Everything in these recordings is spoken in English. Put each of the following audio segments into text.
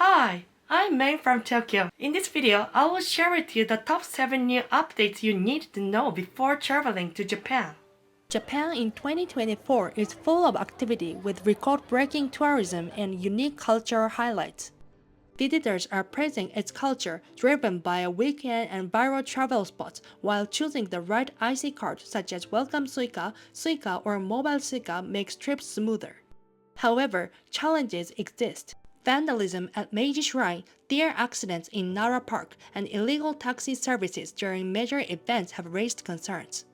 Hi, I'm Mei from Tokyo. In this video, I will share with you the top 7 new updates you need to know before traveling to Japan. Japan in 2024 is full of activity with record-breaking tourism and unique cultural highlights. Visitors are praising its culture driven by a weekend and viral travel spots while choosing the right IC card such as Welcome Suica, Suica or Mobile Suica makes trips smoother. However, challenges exist. Vandalism at Meiji Shrine, deer accidents in Nara Park, and illegal taxi services during major events have raised concerns.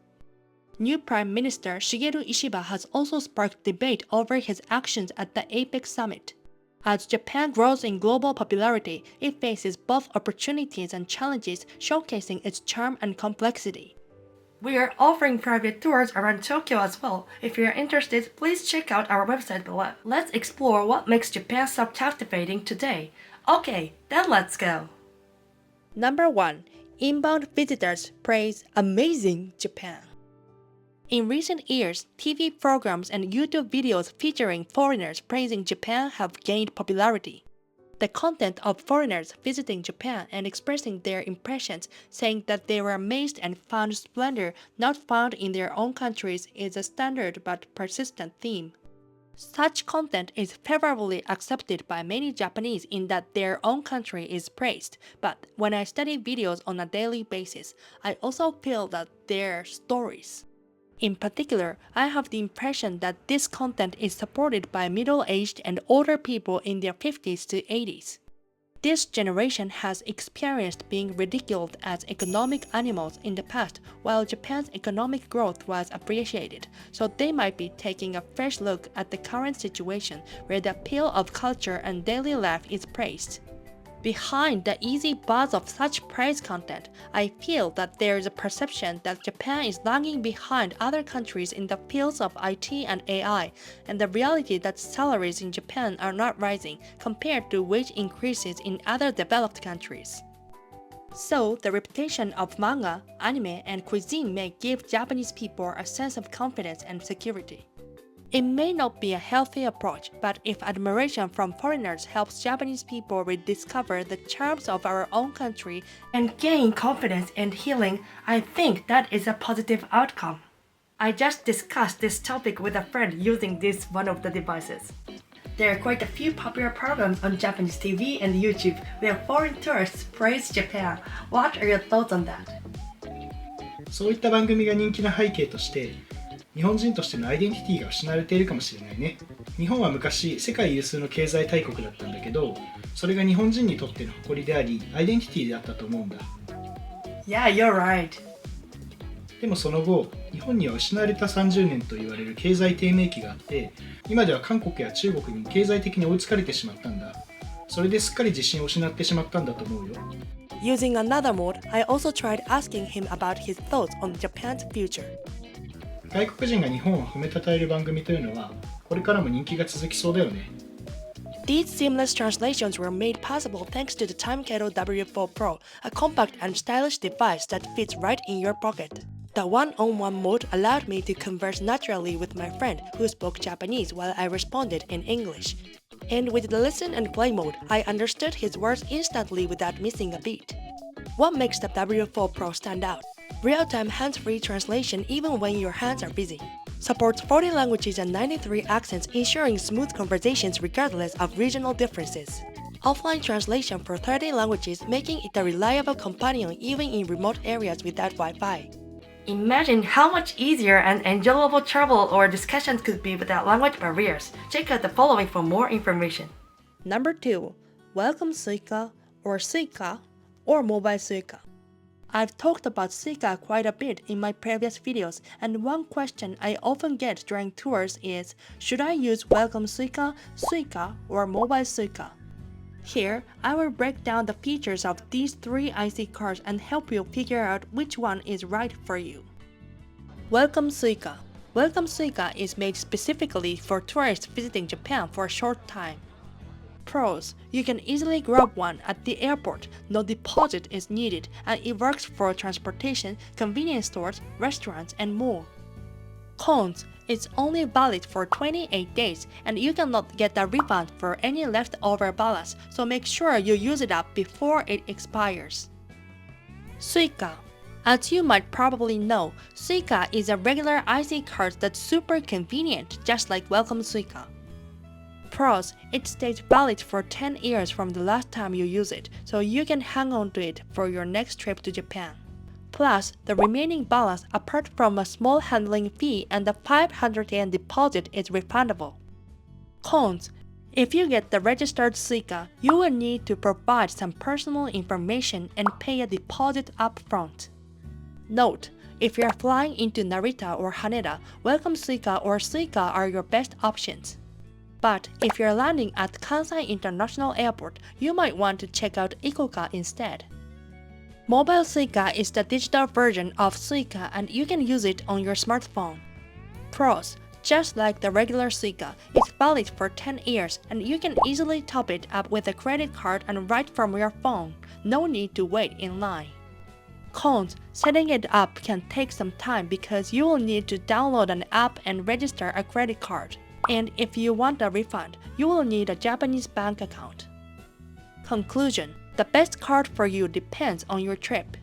New Prime Minister Shigeru Ishiba has also sparked debate over his actions at the APEC summit. As Japan grows in global popularity, it faces both opportunities and challenges, showcasing its charm and complexity. We are offering private tours around Tokyo as well. If you are interested, please check out our website below. Let's explore what makes Japan so captivating today. Okay, then let's go. Number 1. Inbound visitors praise amazing Japan. In recent years, TV programs and YouTube videos featuring foreigners praising Japan have gained popularity. The content of foreigners visiting Japan and expressing their impressions, saying that they were amazed and found splendor not found in their own countries is a standard but persistent theme. Such content is favorably accepted by many Japanese in that their own country is praised, but when I study videos on a daily basis, I also feel that they're stories. In particular, I have the impression that this content is supported by middle-aged and older people in their 50s to 80s. This generation has experienced being ridiculed as economic animals in the past while Japan's economic growth was appreciated, so they might be taking a fresh look at the current situation where the appeal of culture and daily life is praised. Behind the easy buzz of such praise content, I feel that there is a perception that Japan is lagging behind other countries in the fields of IT and AI, and the reality that salaries in Japan are not rising compared to wage increases in other developed countries. So, the reputation of manga, anime, and cuisine may give Japanese people a sense of confidence and security. It may not be a healthy approach, but if admiration from foreigners helps Japanese people rediscover the charms of our own country and gain confidence and healing, I think that is a positive outcome. I just discussed this topic with a friend using this one of the devices. There are quite a few popular programs on Japanese TV and YouTube where foreign tourists praise Japan. What are your thoughts on that? そういった番組が人気な背景として、日本人としてのアイデンティティが失われているかもしれないね。日本は昔世界有数の経済大国だったんだけど、それが日本人にとっての誇りであり、アイデンティティであったと思うんだ。Yeah, you're right. でもその後、日本には失われた30年と言われる経済低迷期があって、今では韓国や中国に経済的に追いつかれてしまったんだ。それですっかり自信を失ってしまったんだと思うよ。Using another mode, I also tried asking him about his thoughts on Japan's future. 外国人が日本を褒めたたえる番組というのは、これからも人気が続きそうだよね。These seamless translations were made possible thanks to the Timekettle W4 Pro, a compact and stylish device that fits right in your pocket. The one-on-one mode allowed me to converse naturally with my friend who spoke Japanese while I responded in English. And with the listen and play mode, I understood his words instantly without missing a beat. What makes the W4 Pro stand out? Real-time hands-free translation even when your hands are busy. Supports 40 languages and 93 accents, ensuring smooth conversations regardless of regional differences. Offline translation for 30 languages, making it a reliable companion even in remote areas without Wi-Fi. Imagine how much easier and enjoyable travel or discussions could be without language barriers. Check out the following for more information. Number 2. Welcome Suica or Mobile Suica. I've talked about Suica quite a bit in my previous videos, and one question I often get during tours is, should I use Welcome Suica, or Mobile Suica? Here, I will break down the features of these three IC cards and help you figure out which one is right for you. Welcome Suica. Welcome Suica is made specifically for tourists visiting Japan for a short time. Pros: you can easily grab one at the airport, no deposit is needed, and it works for transportation, convenience stores, restaurants, and more. Cons: It's only valid for 28 days, and you cannot get a refund for any leftover balance, so make sure you use it up before it expires. Suica. As you might probably know, Suica is a regular IC card that's super convenient, just like Welcome Suica. Pros: it stays valid for 10 years from the last time you use it, so you can hang on to it for your next trip to Japan. Plus, the remaining balance apart from a small handling fee and the 500 yen deposit is refundable. Cons: if you get the registered Suica, you will need to provide some personal information and pay a deposit upfront. Note: if you're flying into Narita or Haneda, Welcome Suica or Suica are your best options. But if you're landing at Kansai International Airport, you might want to check out Ikoka instead. Mobile Suica is the digital version of Suica and you can use it on your smartphone. Pros: just like the regular Suica, it's valid for 10 years and you can easily top it up with a credit card and right from your phone. No need to wait in line. Cons: setting it up can take some time because you will need to download an app and register a credit card. And if you want a refund, you will need a Japanese bank account. Conclusion: the best card for you depends on your trip.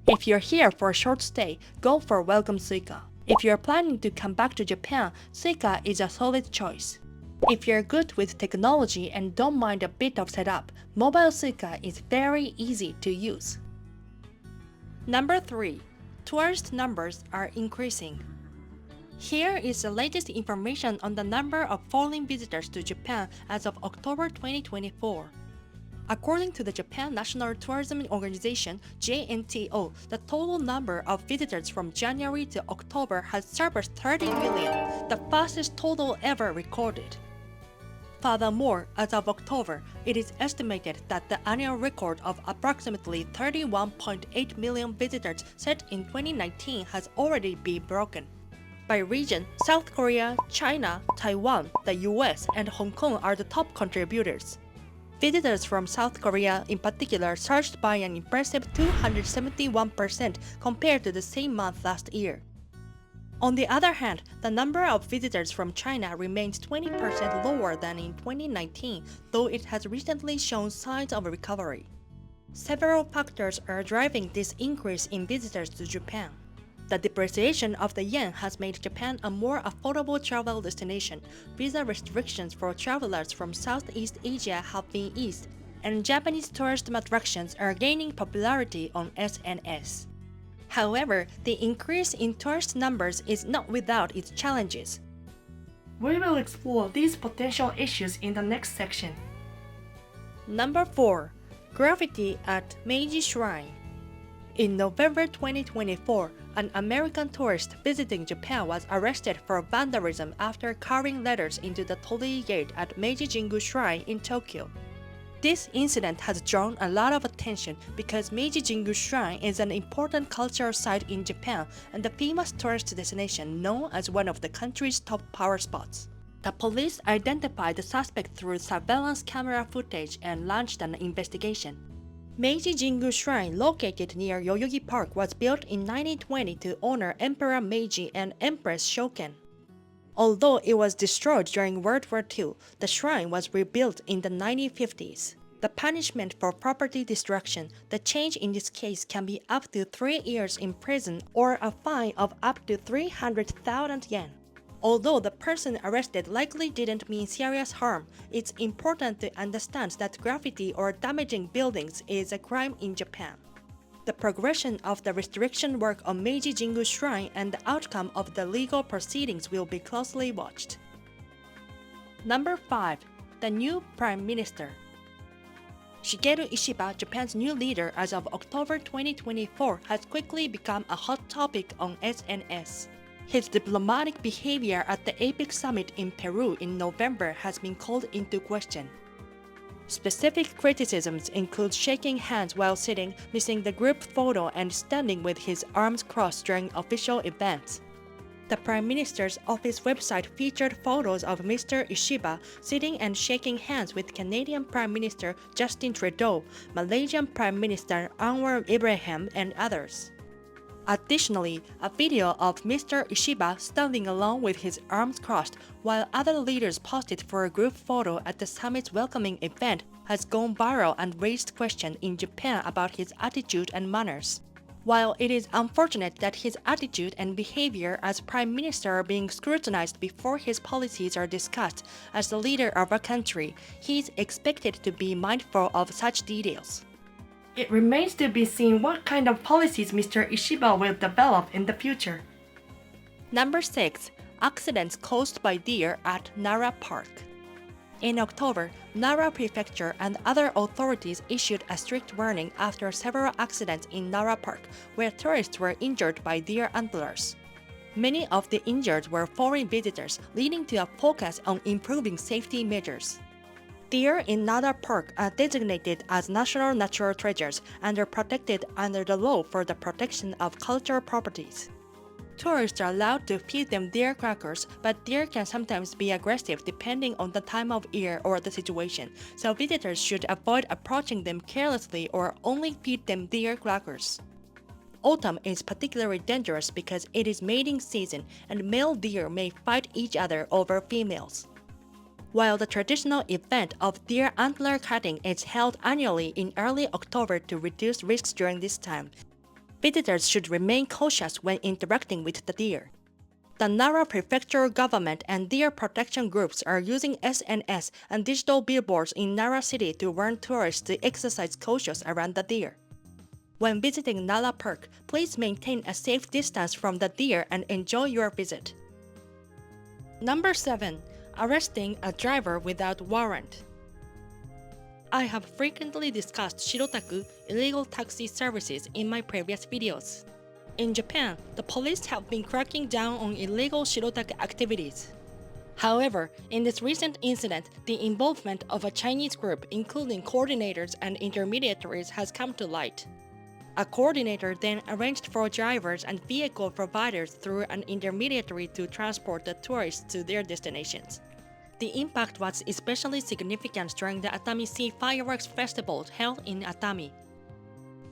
If you're here for a short stay, go for Welcome Suica. If you're planning to come back to Japan, Suica is a solid choice. If you're good with technology and don't mind a bit of setup, Mobile Suica is very easy to use. Number 3. Tourist numbers are increasing. Here is the latest information on the number of foreign visitors to Japan as of October 2024. According to the Japan National Tourism Organization (JNTO), the total number of visitors from January to October has surpassed 30 million, the fastest total ever recorded. Furthermore, as of October, it is estimated that the annual record of approximately 31.8 million visitors set in 2019 has already been broken. By region, South Korea, China, Taiwan, the US, and Hong Kong are the top contributors. Visitors from South Korea in particular surged by an impressive 271% compared to the same month last year. On the other hand, the number of visitors from China remains 20% lower than in 2019, though it has recently shown signs of recovery. Several factors are driving this increase in visitors to Japan. The depreciation of the yen has made Japan a more affordable travel destination. Visa restrictions for travelers from Southeast Asia have been eased, and Japanese tourism attractions are gaining popularity on SNS. However, the increase in tourist numbers is not without its challenges. We will explore these potential issues in the next section. Number 4. Graffiti at Meiji Shrine. In November 2024, an American tourist visiting Japan was arrested for vandalism after carving letters into the Torii Gate at Meiji Shrine in Tokyo. This incident has drawn a lot of attention because Meiji Shrine is an important cultural site in Japan and a famous tourist destination known as one of the country's top power spots. The police identified the suspect through surveillance camera footage and launched an investigation. Meiji Shrine, located near Yoyogi Park, was built in 1920 to honor Emperor Meiji and Empress Shoken. Although it was destroyed during World War II, the shrine was rebuilt in the 1950s. The punishment for property destruction, the change in this case can be up to 3 years in prison or a fine of up to 300,000 yen. Although the person arrested likely didn't mean serious harm, it's important to understand that graffiti or damaging buildings is a crime in Japan. The progression of the restriction work on Meiji Shrine and the outcome of the legal proceedings will be closely watched. Number 5. The new Prime Minister. Shigeru Ishiba, Japan's new leader as of October 2024, has quickly become a hot topic on SNS. His diplomatic behavior at the APEC summit in Peru in November has been called into question. Specific criticisms include shaking hands while sitting, missing the group photo, and standing with his arms crossed during official events. The Prime Minister's office website featured photos of Mr. Ishiba sitting and shaking hands with Canadian Prime Minister Justin Trudeau, Malaysian Prime Minister Anwar Ibrahim, and others. Additionally, a video of Mr. Ishiba standing alone with his arms crossed while other leaders posted for a group photo at the summit's welcoming event has gone viral and raised questions in Japan about his attitude and manners. While it is unfortunate that his attitude and behavior as Prime Minister are being scrutinized before his policies are discussed as the leader of a country, he is expected to be mindful of such details. It remains to be seen what kind of policies Mr. Ishiba will develop in the future. Number 6. Accidents caused by deer at Nara Park. In October, Nara Prefecture and other authorities issued a strict warning after several accidents in Nara Park where tourists were injured by deer antlers. Many of the injured were foreign visitors, leading to a focus on improving safety measures. Deer in Nara Park are designated as national natural treasures and are protected under the law for the protection of cultural properties. Tourists are allowed to feed them deer crackers, but deer can sometimes be aggressive depending on the time of year or the situation, so visitors should avoid approaching them carelessly or only feed them deer crackers. Autumn is particularly dangerous because it is mating season and male deer may fight each other over females. While the traditional event of deer antler cutting is held annually in early October to reduce risks during this time, visitors should remain cautious when interacting with the deer. The Nara Prefecture government and deer protection groups are using SNS and digital billboards in Nara City to warn tourists to exercise caution around the deer. When visiting Nara Park, please maintain a safe distance from the deer and enjoy your visit. Number 7. Arresting a driver without warrant. I have frequently discussed shirotaku, illegal taxi services, in my previous videos. In Japan, the police have been cracking down on illegal shirotaku activities. However, in this recent incident, the involvement of a Chinese group, including coordinators and intermediaries, has come to light. A coordinator then arranged for drivers and vehicle providers through an intermediary to transport the tourists to their destinations. The impact was especially significant during the Atami Sea Fireworks Festival held in Atami.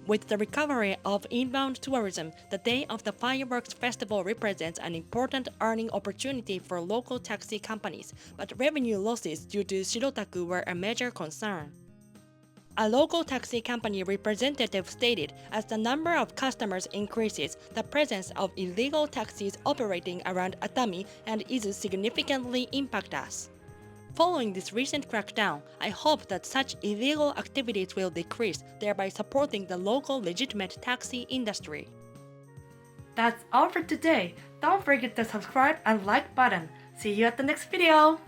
With the recovery of inbound tourism, the day of the fireworks festival represents an important earning opportunity for local taxi companies, but revenue losses due to shirotaku were a major concern. A local taxi company representative stated, as the number of customers increases, the presence of illegal taxis operating around Atami and Izu significantly impact us. Following this recent crackdown, I hope that such illegal activities will decrease, thereby supporting the local legitimate taxi industry. That's all for today. Don't forget to subscribe and like button. See you at the next video!